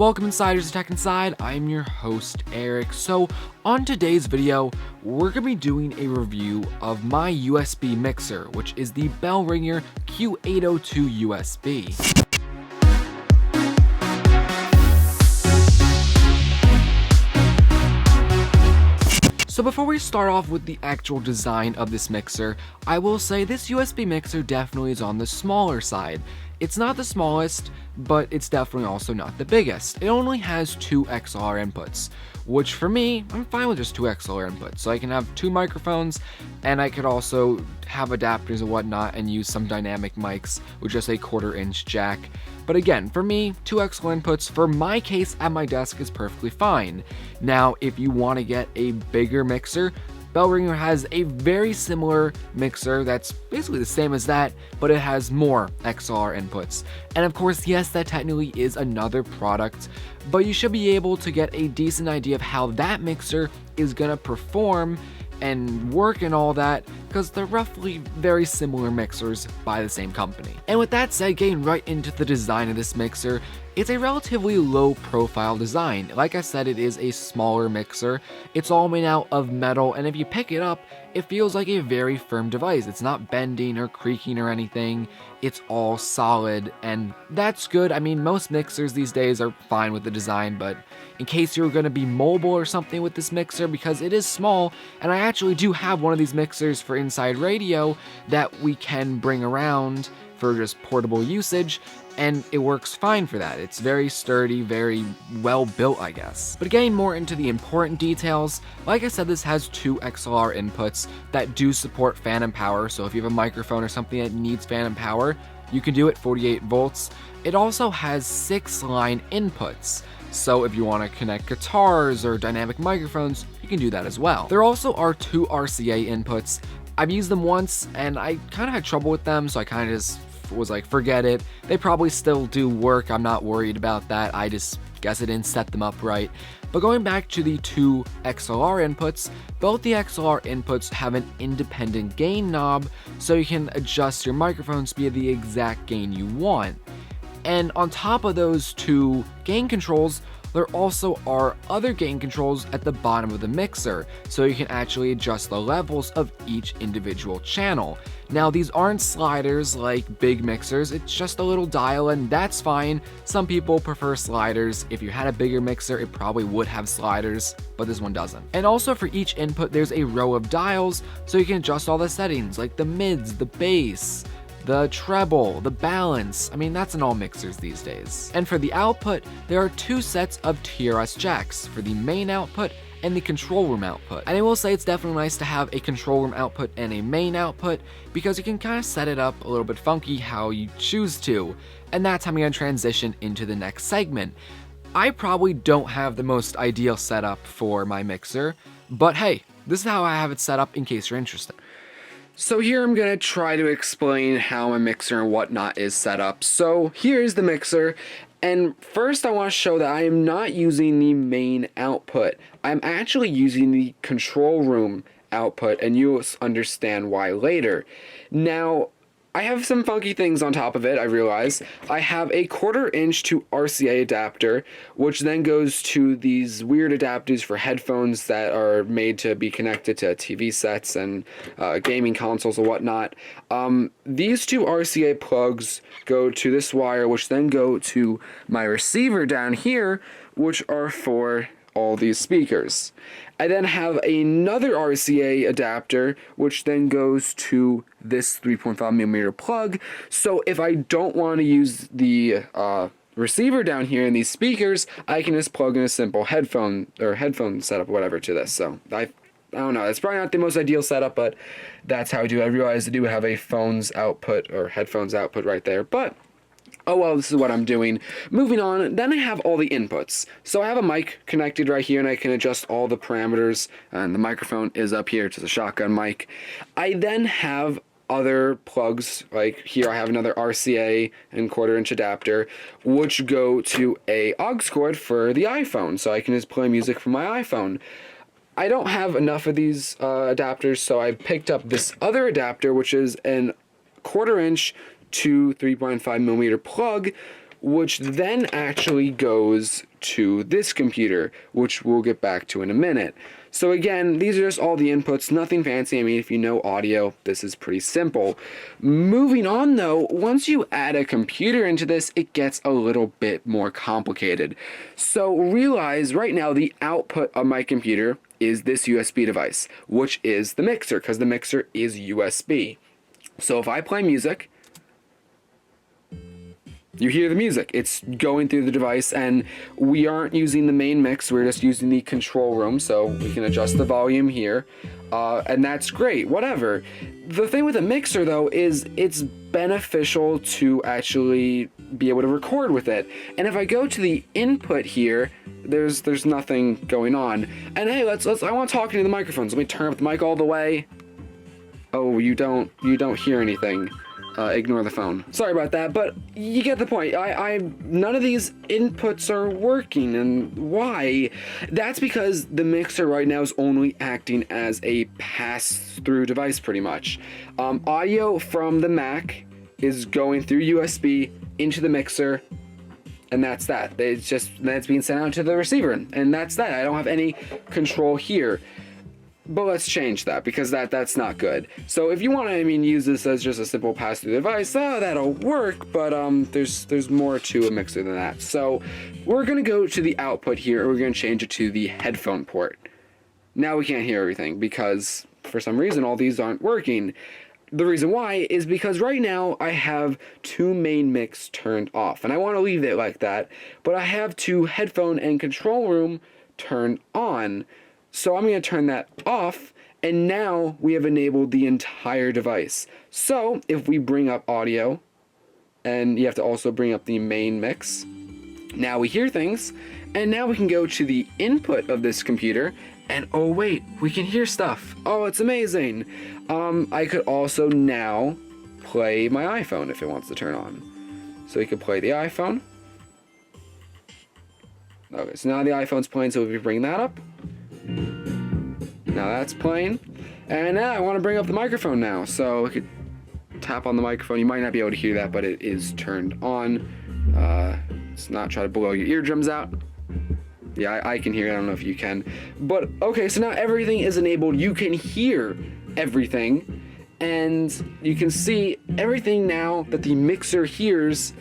Welcome Insiders to Tech Inside, I'm your host Eric. So on today's video, we're going to be doing a review of my USB mixer, which is the Bellringer Q802 USB. So before we start off with the actual design of this mixer, I will say this USB mixer definitely is on the smaller side. It's not the smallest, but it's definitely also not the biggest. It only has 2 XLR inputs, which for me, I'm fine with just 2 XLR inputs. So I can have 2 microphones, and I could also have adapters and whatnot and use some dynamic mics with just a 1/4-inch jack. But again, for me, 2 XLR inputs for my case at my desk is perfectly fine. Now, if you want to get a bigger mixer, Bellringer has a very similar mixer that's basically the same as that, but it has more XLR inputs. And of course, yes, that technically is another product, but you should be able to get a decent idea of how that mixer is gonna perform and work and all that, because they're roughly very similar mixers by the same company. And with that said, getting right into the design of this mixer, it's a relatively low profile design. Like I said, it is a smaller mixer. It's all made out of metal, and if you pick it up, it feels like a very firm device. It's not bending or creaking or anything. It's all solid, and that's good. I mean, most mixers these days are fine with the design, but in case you're going to be mobile or something with this mixer, because it is small, and I actually do have one of these mixers for Inside Radio that we can bring around for just portable usage, and it works fine for that. It's very sturdy, very well built, I guess. But getting more into the important details, like I said, this has 2 XLR inputs that do support phantom power, so if you have a microphone or something that needs phantom power, you can do it 48 volts. It also has 6 line inputs, so if you want to connect guitars or dynamic microphones, you can do that as well. There also are 2 RCA inputs. I've used them once and I kind of had trouble with them, so I kind of just was like, forget it. They probably still do work, I'm not worried about that. I just guess I didn't set them up right. But going back to the 2 XLR inputs, both the XLR inputs have an independent gain knob, so you can adjust your microphone speed the exact gain you want. And on top of those 2 gain controls, there also are other gain controls at the bottom of the mixer, so you can actually adjust the levels of each individual channel. Now, these aren't sliders like big mixers, it's just a little dial, and that's fine. Some people prefer sliders. If you had a bigger mixer, it probably would have sliders, but this one doesn't. And also for each input, there's a row of dials, so you can adjust all the settings, like the mids, the bass, the treble, the balance. I mean, that's in all mixers these days. And for the output, there are 2 sets of TRS jacks for the main output and the control room output. And I will say it's definitely nice to have a control room output and a main output, because you can kind of set it up a little bit funky how you choose to. And that's how I'm going to transition into the next segment. I probably don't have the most ideal setup for my mixer, but hey, this is how I have it set up in case you're interested. So here I'm going to try to explain how my mixer and whatnot is set up. So here's the mixer, and first I want to show that I am not using the main output. I'm actually using the control room output, and you'll understand why later. Now, I have some funky things on top of it, I realize. I have a 1/4-inch to RCA adapter, which then goes to these weird adapters for headphones that are made to be connected to TV sets and gaming consoles and whatnot. These 2 RCA plugs go to this wire, which then go to my receiver down here, which are for all these speakers. I then have another RCA adapter, which then goes to this 3.5mm plug. So if I don't want to use the receiver down here in these speakers, I can just plug in a simple headphone setup, whatever, to this. So I don't know, it's probably not the most ideal setup, but that's how I do it. I realize I do have a phone's output or headphones output right there, but oh well, this is what I'm doing. Moving on, then I have all the inputs. So I have a mic connected right here, and I can adjust all the parameters, and the microphone is up here, it's a shotgun mic. I then have other plugs, like here I have another RCA and 1/4-inch adapter, which go to a aux cord for the iPhone, so I can just play music from my iPhone. I don't have enough of these adapters, so I picked up this other adapter, which is an 1/4-inch to 3.5mm plug, which then actually goes to this computer, which we'll get back to in a minute. So again, these are just all the inputs, nothing fancy. I mean, if you know audio, this is pretty simple. Moving on though, once you add a computer into this, it gets a little bit more complicated. So realize right now the output of my computer is this USB device, which is the mixer, because the mixer is USB. So if I play music, you hear the music. It's going through the device, and we aren't using the main mix. We're just using the control room, so we can adjust the volume here, and that's great, whatever. The thing with a mixer, though, is it's beneficial to actually be able to record with it. And if I go to the input here, there's nothing going on. And hey, I want to talk into the microphones. Let me turn up the mic all the way. Oh, you don't hear anything. Ignore the phone. Sorry about that, but you get the point. None of these inputs are working, and why? That's because the mixer right now is only acting as a pass-through device, pretty much. Audio from the Mac is going through USB into the mixer, and that's that. It's being sent out to the receiver, and that's that. I don't have any control here. But let's change that, because that's not good. So if you want to, use this as just a simple pass-through device, that'll work, but there's more to a mixer than that. So we're going to go to the output here, and we're going to change it to the headphone port. Now we can't hear everything, because for some reason all these aren't working. The reason why is because right now I have two main mix turned off, and I want to leave it like that, but I have two headphone and control room turned on. So I'm going to turn that off, and now we have enabled the entire device. So if we bring up audio, and you have to also bring up the main mix, now we hear things, and now we can go to the input of this computer, and oh wait, we can hear stuff. Oh, it's amazing. I could also now play my iPhone if it wants to turn on. So we could play the iPhone. Okay, so now the iPhone's playing, so if we bring that up, now that's playing, and now I want to bring up the microphone now, so I could tap on the microphone. You might not be able to hear that, but it is turned on. Let's not try to blow your eardrums out. Yeah, I can hear it. I don't know if you can, but okay, so now everything is enabled. You can hear everything, and you can see everything now that the mixer hears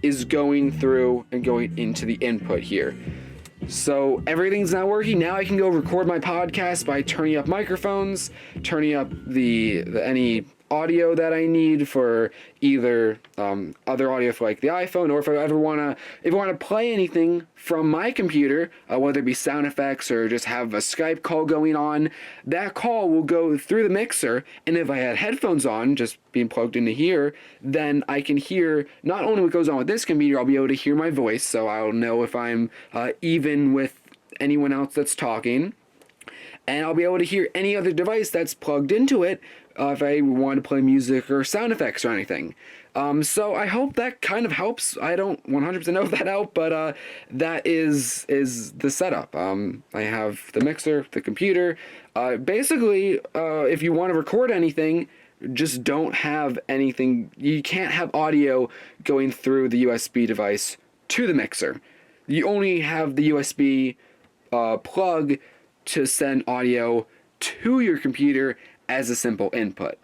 is going through and going into the input here. So everything's now working. Now I can go record my podcast by turning up microphones, turning up the any audio that I need for either other audio for like the iPhone, or if I ever want to play anything from my computer, whether it be sound effects or just have a Skype call going on, that call will go through the mixer, and if I had headphones on, just being plugged into here, then I can hear not only what goes on with this computer, I'll be able to hear my voice, so I'll know if I'm even with anyone else that's talking, and I'll be able to hear any other device that's plugged into it if I want to play music or sound effects or anything. So I hope that kind of helps. I don't 100% know if that helped, but that is the setup. I have the mixer, the computer. Basically, if you want to record anything, just don't have anything. You can't have audio going through the USB device to the mixer. You only have the USB plug to send audio to your computer as a simple input,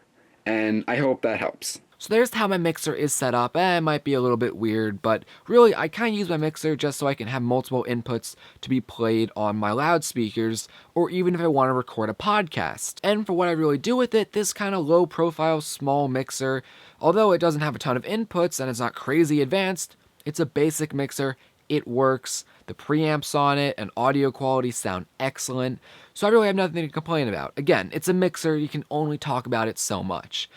and I hope that helps. So there's how my mixer is set up. It might be a little bit weird, but really I kind of use my mixer just so I can have multiple inputs to be played on my loudspeakers, or even if I want to record a podcast. And for what I really do with it, this kind of low profile small mixer, although it doesn't have a ton of inputs and it's not crazy advanced, it's a basic mixer. It works. The preamps on it and audio quality sound excellent, so I really have nothing to complain about. Again, it's a mixer, you can only talk about it so much.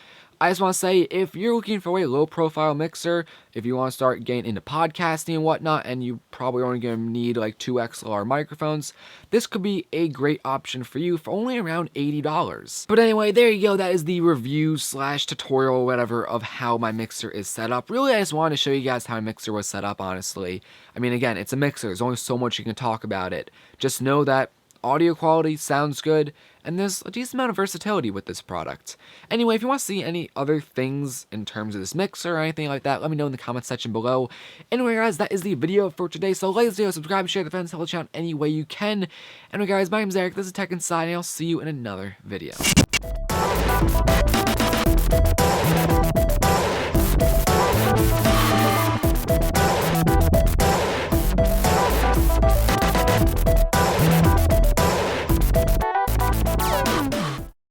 I just want to say, if you're looking for a low-profile mixer, if you want to start getting into podcasting and whatnot, and you probably only going to need like 2 XLR microphones, this could be a great option for you for only around $80. But anyway, there you go. That is the review / tutorial or whatever of how my mixer is set up. Really, I just wanted to show you guys how my mixer was set up, honestly. I mean, again, it's a mixer. There's only so much you can talk about it. Just know that audio quality sounds good, and there's a decent amount of versatility with this product. Anyway, if you want to see any other things in terms of this mixer or anything like that, let me know in the comment section below. Anyway, guys, that is the video for today. So like this video, subscribe, share the friends, help the channel any way you can. Anyway, guys, my name's Eric. This is Tech Inside, and I'll see you in another video.